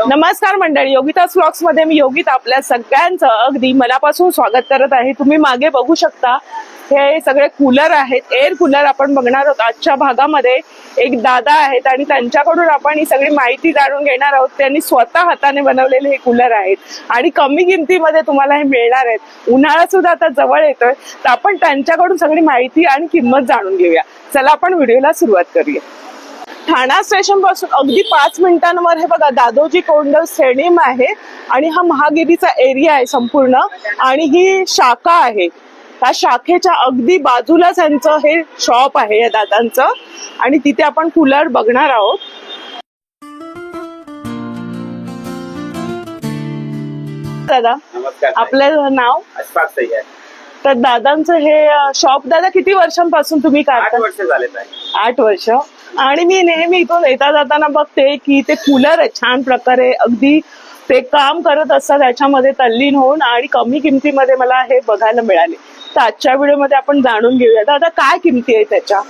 नमस्कार मंडळी, योगिताज व्लॉग्स मध्ये मी योगिता आपल्या सगळ्यांचं अगदी मनापासून स्वागत करत आहे. तुम्ही मागे बघू शकता हे सगळे कूलर आहेत, एअर कूलर आपण बघणार आहोत. आजच्या भागामध्ये एक दादा आहेत आणि त्यांच्याकडून आपण ही सगळी माहिती जाणून घेणार आहोत. त्यांनी स्वतः हाताने बनवलेले हे कूलर आहेत आणि कमी किमतीमध्ये तुम्हाला हे मिळणार आहेत. उन्हाळा सुद्धा आता जवळ येतोय, तर आपण त्यांच्याकडून सगळी माहिती आणि किंमत जाणून घेऊया. चला आपण व्हिडिओला सुरुवात करूया. ठाणा स्टेशन पासून अगदी 5 मिनिटांवर हे बघा दादोजी कोंडल स्टेडियम आहे आणि हा महागिरीचा एरिया आहे संपूर्ण. आणि ही शाखा आहे, त्या शाखेच्या अगदी बाजूलाच यांचं हे शॉप आहे या दादांचं आणि तिथे आपण कूलर बघणार आहोत. दादा नमस्कार. आपलं नाव? अशफाक सय्यद. तर दादांचं हे शॉप दादा किती वर्षांपासून तुम्ही 8 करता? वर्ष झाले ताई. 8 वर्ष. आणि मी नेहमी इथून येता जाताना बघते की ते कूलर आहे छान प्रकारे, अगदी ते काम करत असतात त्याच्यामध्ये तल्लीन होऊन आणि कमी किमतीमध्ये मला हे बघायला मिळाले. तर आजच्या व्हिडिओमध्ये आपण जाणून घेऊया दादा काय किमती आहे त्याच्या.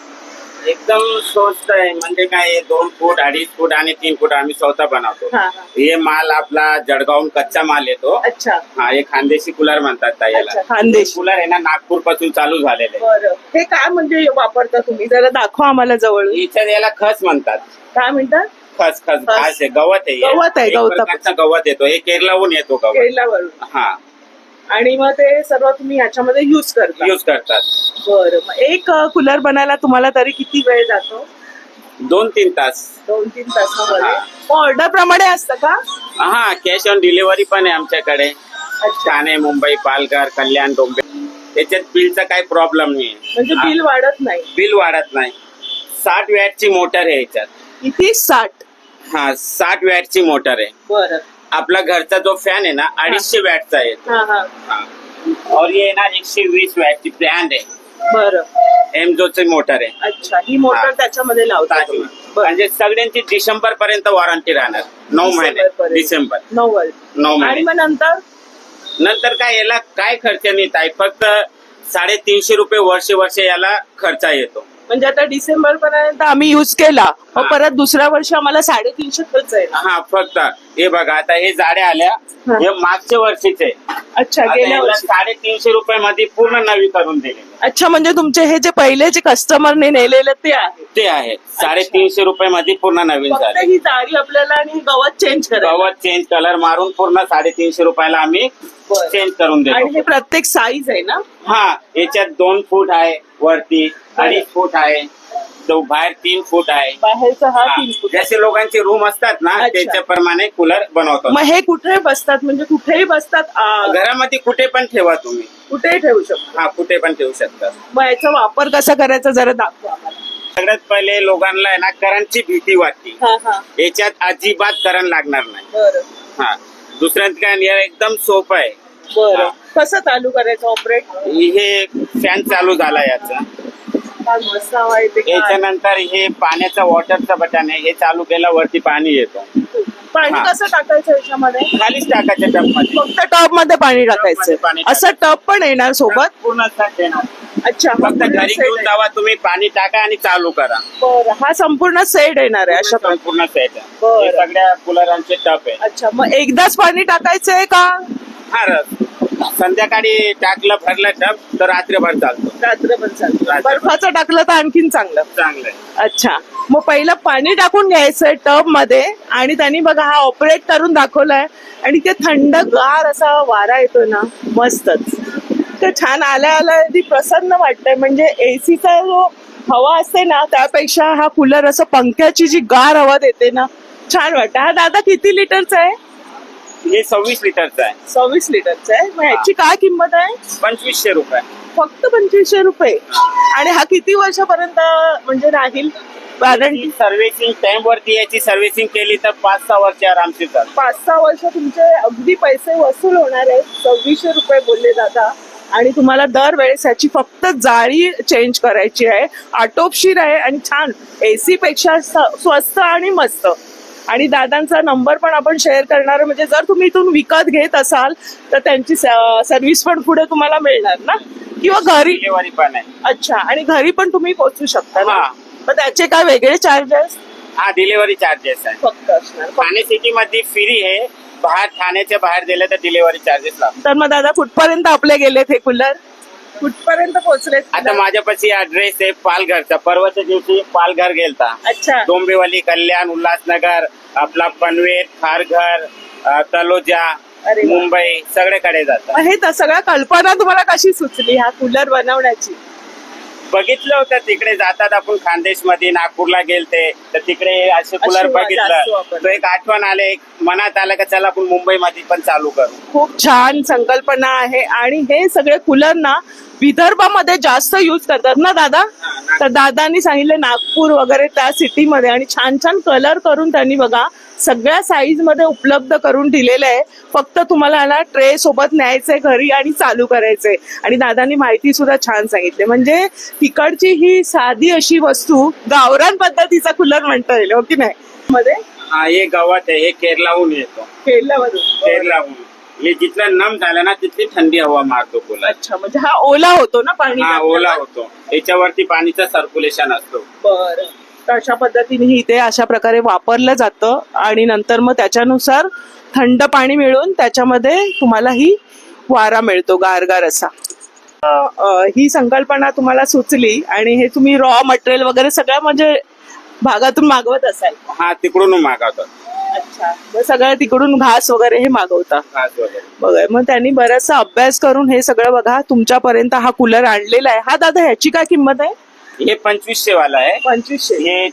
एकदम स्वस्त आहे. म्हणजे काय 2 फूट 2.5 फूट आणि 3 फूट आम्ही स्वतः बनवतो. हा. हे माल आपला जळगावून कच्चा माल येतो. अच्छा. हा, हे खानदेशी कूलर म्हणतात ताई याला. अच्छा, खानदेशी कूलर आहे ना, नागपूर पासून चालू झालेले. बरं, हे काय म्हणजे वापरता तुम्ही, जरा दाखवा आम्हाला जवळ. याच्यात याला खस म्हणतात. काय म्हणतात? खस खस घास आहे, गवत आहे. गवत आहे, एक गवतापासून. प्रकारचा गवत येतो. हे केरलाहून येतो गवत. केरलावरून. हा, आणि मग ते सर्व तुम्ही ह्याच्यामध्ये युज करता? यूज करतात. बरं, मग एक कूलर बनायला तुम्हाला तरी किती वेळ जातो? 2-3 तास. 2-3 तासामध्ये. ऑर्डर प्रमाणे असतं का? हा, कॅश ऑन डिलिव्हरी पण आहे आमच्याकडे. ठाणे, मुंबई, पालघर, कल्याण, डोंबिवली. त्याच्यात बिलचा काही प्रॉब्लेम नाही. म्हणजे बिल वाढत नाही? बिल वाढत नाही. 60 वॅटची मोटर आहे याच्यात. किती? 60? हा, 60 वॅटची मोटर आहे. बरं. आपला घरचा जो फॅन आहे ना 250 वॅटचा आहे. हा हा. हा. और ये ना 120 वॅटची ब्रँड आहे. बरं. एमझोची मोटर आहे. अच्छा, ही मोटर हा. त्याच्यामध्ये लावता तुम्ही? बरं. म्हणजे सगळ्यांची डिसेंबर पर्यंत वॉरंटी राहणार. 9 महिने. डिसेंबरपर्यंत. डिसेंबर 9 महिने. आणि मग नंतर काय याला काय खर्च नाही ताई, फक्त 350 रुपये वर्ष याला खर्च येतो. म्हणजे आता डिसेंबर पर्यंत आम्ही युज केला, मग हा. परत दुसऱ्या वर्षी आम्हाला 350 खर्च आहे ना? हा, फक्त हे बघा आता हे जाड्या आल्या. हा. हे मागच्या वर्षीचे. अच्छा, गेल्या वर्षी. 350 रुपये मध्ये पूर्ण नवी करून दिले. अच्छा, म्हणजे तुमचे हे जे पहिले जे कस्टमरने नेलेले ते आहे? ते आहे 350 रुपये मध्ये पूर्ण नवीन फक्त झाले. ही जाळी आपल्याला आणि हे गवत चेंज करायचं? गवत चेंज कलर मारून पूर्ण 350 रुपयाला आम्ही बरं. चेंज करून आणि हे देतो. प्रत्येक साईज आहे ना? हा, याच्यात 2 फूट आहे वरती, 2.5 फूट आहे, तो बाहेर 3 फूट आहे. बाहेरचा हा हा, 3 फूट. जसे लोकांचे रूम असतात ना अच्छा. त्याच्याप्रमाणे कूलर बनवतो. मग हे कुठे बसतात, म्हणजे कुठेही बसतात? घरामध्ये कुठे पण ठेवा तुम्ही. कुठेही ठेवू शकतो? हा, कुठे पण ठेवू शकता. मग याचा वापर कसा करायचा जरा दाखवा आम्हाला. सगळ्यात पहिले लोकांना आहे ना करंटची भीती वाटते. हा हा. याच्यात अजिबात करंट लागणार नाही. बरं हा, दुसऱ्यात काय यार एकदम सोपं आहे. बरं. कसं चालू करायचं ऑपरेट? हे फॅन चालू झाला याचा. काय मस्त हवा येते काय? याच्यानंतर हे पाण्याचा वॉटरचा बटन आहे. हे चालू केलं वरती पाणी येतो. पाणी हा. कसं टाकायचं याच्यामध्ये? खालीच टाकायच्या टब मध्ये. फक्त टब मध्ये पाणी टबमध्ये पाणी टाकायचं? टाकायचं. असं टब पण येणार सोबत? पूर्ण set देणार. अच्छा, हा फक्त पूर्ण घरी set घेऊन आहे. जावा तुम्ही, पाणी टाका आणि चालू करा. बरं, हा संपूर्ण सेट येणार आहे अशा प्रकारे? पूर्ण सेट आहे. बरं. हे सगळ्या कूलरांचे टप आहे. अच्छा, मग एकदाच पाणी टाकायचंय का? हा, संध्याकाळी टाकलं भरलं टप तर रात्रभर चालतो. रात्रभर चालतं? रात्रभर. बर्फाचं टाकलं तर आणखीन चांगलं? चांगलं आहे. अच्छा, मग पहिलं पाणी टाकून घ्यायचंय टब मध्ये आणि त्यांनी बघा हा ऑपरेट करून दाखवलाय आणि ते थंडगार असा वारा येतोय ना, मस्तच. तर छान आल्या प्रसन्न वाटतंय. म्हणजे एसीचा जो हवा असते ना त्यापेक्षा हा कूलर असं पंख्याची जी गार हवा देते ना, छान वाटतं. हा दादा किती लिटरचा आहे? हे 26 लिटरचं आहे. 26 लिटरचा आहे. मग ह्याची काय किंमत आहे? 2500 रुपये. फक्त 2500 रुपये. आणि हा किती वर्षापर्यंत म्हणजे राहील वॉरंटी? सर्व्हिसिंग टाइम वरती याची सर्व्हिसिंग केली तर 5-6 वर्ष आरामशी चालतं. 5-6 वर्ष तुमचे अगदी पैसे वसूल होणार आहेत. 2600 रुपये बोलले दादा. आणि तुम्हाला दरवेळेस याची फक्त जाळी चेंज करायची आहे. आटोपशीर आहे आणि छान, एसी पेक्षा स्वस्त आणि मस्त. आणि दादांचा नंबर पण आपण शेअर करणार, म्हणजे जर तुम्ही इथून विकत घेत असाल तर त्यांची सर्व्हिस पण पुढे तुम्हाला मिळणार ना, किंवा घरी डिलिव्हरी पण आहे. अच्छा, आणि घरी पण तुम्ही पोहोचू शकता ना? हा. मग त्याचे काय वेगळे चार्जेस? हा डिलिव्हरी चार्जेस आहे. फक्त असणार. ठाणे सिटी मध्ये फ्री आहे, बाहेर ठाण्याच्या बाहेर दिले तर डिलिव्हरी चार्जेस लागतात. तर मग दादा कुठपर्यंत आपले गेलेत हे कूलर, कुठपर्यंत पोहोचलेत? आता माझ्यापाशी ऍड्रेस आहे पालघरचा. परवाच्या दिवशी पालघर गेलता. अच्छा. डोंबिवली, कल्याण, उल्हासनगर, आपला पनवेल, खारघर, तलोजा, अरे वा. मुंबई सगळीकडे जातात. हे तर सगळ्या कल्पना तुम्हाला कशी सुचली हा कूलर बनवण्याची? बघितलं होतं तिकडे जातात आपण खानदेश मध्ये, नागपूरला गेलते तर तिकडे असे कूलर जास्त बघितलं वापरले. तो एक आठवण आले, मनात आलं का चला आपण मुंबई मध्ये पण चालू करू. खूप छान संकल्पना आहे आणि हे सगळे कूलर ना विदर्भामध्ये जास्त युज करतात ना दादा. तर दादांनी सांगितले नागपूर वगैरे त्या सिटीमध्ये, आणि छान छान कलर करून त्यांनी बघा सगळ्या साईज मध्ये उपलब्ध करून दिलेले आहे. फक्त तुम्हाला ना ट्रे सोबत न्यायचंय घरी आणि चालू करायचंय. आणि दादांनी माहिती सुद्धा छान सांगितली. म्हणजे तिकडची ही साधी अशी वस्तू गावरान पद्धतीचा कूलर म्हणता येईल, हो की नाही? मध्ये हा हे गावात आहे, हे केरलाहून येतो. केरलाहून हे जिथलं नम झालं ना तिथली थंडी हवा मारतो कूलर. अच्छा, म्हणजे हा ओला होतो ना पाणी? हा ओला होतो, याच्यावरती पाणीचं सर्क्युलेशन असतो. बरं. तर अशा पद्धतीने इथे अशा प्रकारे वापरलं जातं आणि नंतर मग त्याच्यानुसार थंड पाणी मिळून त्याच्यामध्ये तुम्हाला ही वारा मिळतो गारगार असा. ही संकल्पना तुम्हाला सुचली आणि हे तुम्ही रॉ मटेरियल वगैरे सगळं म्हणजे भागातून मागवत असाल? हा तिकडून मागवतात. अच्छा. मग सगळं तिकडून घास वगैरे हे मागवता? घास वगैरे बघा, मग त्यांनी बराचसा अभ्यास करून हे सगळं बघा तुमच्यापर्यंत हा कूलर आणलेला आहे. हा दादा ह्याची काय किंमत आहे? हे 2500 वाला आहे. 2500. हे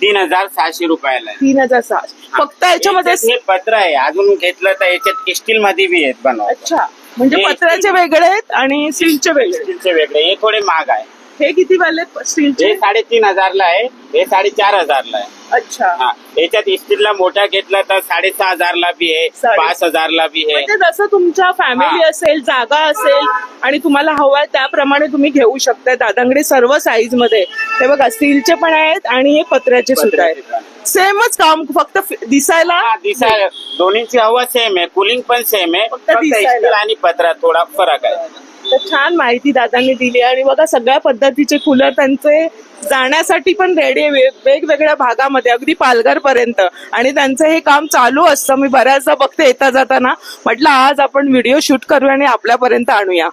3600 रुपयाला आहे. 3600 फक्त याच्यामध्ये? हे पत्र आहे, अजून घेतलं तर याच्यात स्टील मध्ये बी आहेत बनव. अच्छा, म्हणजे हे पत्र्याचे वेगळे आहेत आणि स्टीलचे वेगळे. स्टीलचे वेगळे, हे थोडे महाग आहे. हे किती वाले स्टीलचे? हे 3500 ला आहे, हे 4500 ला आहे. अच्छा. हा, याच्यात स्टीलला मोठा घेतला तर 6500 ला बी आहे, 5000 ला बी आहे. म्हणजे जसं तुमच्या फॅमिली हा. असेल, जागा असेल आणि तुम्हाला हवंय त्याप्रमाणे तुम्ही घेऊ शकता. दादांकडे सर्व साईज मध्ये हे बघा स्टीलचे पण आहेत आणि हे पत्र्याचे सुद्धा आहेत. सेमच काम, फक्त दिसायला हा, दिसायला दोन्हीची हवा सेम आहे, कूलिंग पण सेम आहे, फक्त फक्त दिसायला. स्टील आणि पत्रा थोडा फरक आहे. तर छान माहिती दादांनी दिली. आणि बघा सगळ्या पद्धतीचे कूलर त्यांचे जाण्यासाठी पण रेडी आहे वेगवेगळ्या भागामध्ये, अगदी पालघर पर्यंत. आणि त्यांचं हे काम चालू असतं. मी बऱ्याचदा बघते येता जाताना, म्हटलं आज आपण व्हिडिओ शूट करूया आणि आपल्यापर्यंत आणूया.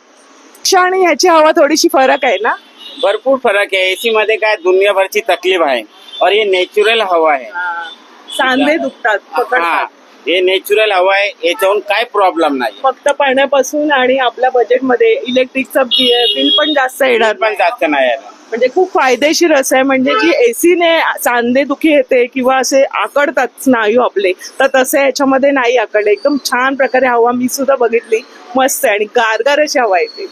आणि ह्याची हवा थोडीशी फरक आहे ना? भरपूर फरक आहे. एसी मध्ये काय दुनियाभरची तकलीफ आहे और ये नेचरल हवा आहे. सांधे दुखतात, हा, पकडतात. हे नेचरल हवा आहे, याच्याहून काय प्रॉब्लेम नाही. फक्त पाण्यापासून आणि आपल्या बजेटमध्ये इलेक्ट्रिकचं बिल पण जास्त येणार पण जास्त नाही आहे. म्हणजे खूप फायदेशीर असं आहे. म्हणजे जी एसीने सांधे दुखी येते किंवा असे आकडतात स्नायू आपले, तर तसे याच्यामध्ये नाही आकडले. एकदम छान प्रकारे हवा मी सुद्धा बघितली, मस्त आहे आणि गारगार अशी हवा येते.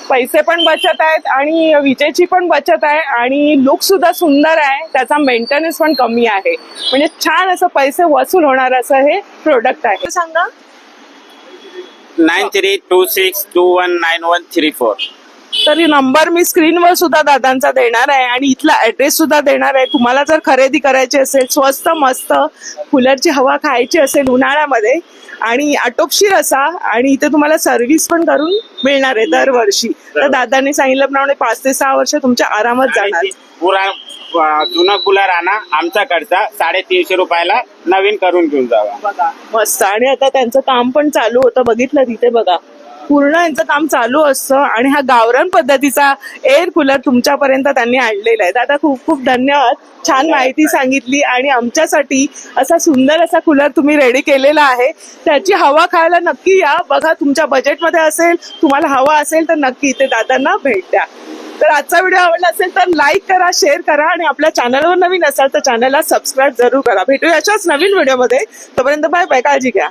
पैसे पण बचत आहेत आणि विजेची पण बचत आहे आणि लुक सुद्धा सुंदर आहे. त्याचा मेंटेनन्स पण कमी आहे. म्हणजे छान असं पैसे वसूल होणार असं हे प्रोडक्ट आहे. सांगा. 9326219134. तर नंबर मी स्क्रीनवर सुद्धा दादांचा देणार आहे आणि इथला ऍड्रेस सुद्धा देणार आहे. तुम्हाला जर खरेदी करायची असेल, स्वस्त मस्त कूलरची हवा खायची असेल उन्हाळ्यामध्ये आणि आटोपशीर असा, आणि इथे तुम्हाला सर्व्हिस पण करून मिळणार आहे दरवर्षी. तर दादांनी सांगितल्याप्रमाणे 5 ते 6 वर्ष तुमच्या आरामात जाणार. पुरा जुना कूलर आणा आमच्याकडचा, 350 रुपयाला नवीन करून घेऊन जावा. बघा मस्त. आणि आता त्यांचं काम पण चालू होतं, बघितलं तिथे बघा पूर्ण यांचं काम चालू असतं. आणि हा गावरान पद्धतीचा एअर कूलर तुमच्यापर्यंत त्यांनी आणलेला आहे. दादा खूप खूप धन्यवाद, छान माहिती सांगितली आणि आमच्यासाठी असा सुंदर असा कूलर तुम्ही रेडी केलेला आहे. त्याची हवा खायला नक्की या. बघा तुमच्या बजेटमध्ये असेल, तुम्हाला हवा असेल तर नक्की इथे दादांना भेट द्या. तर आजचा व्हिडिओ आवडला असेल तर लाईक करा, शेअर करा आणि आपल्या चॅनलवर नवीन असाल तर चॅनलला सबस्क्राईब जरूर करा. भेटूया अशाच नवीन व्हिडिओमध्ये. तोपर्यंत बाय बाय, काळजी घ्या.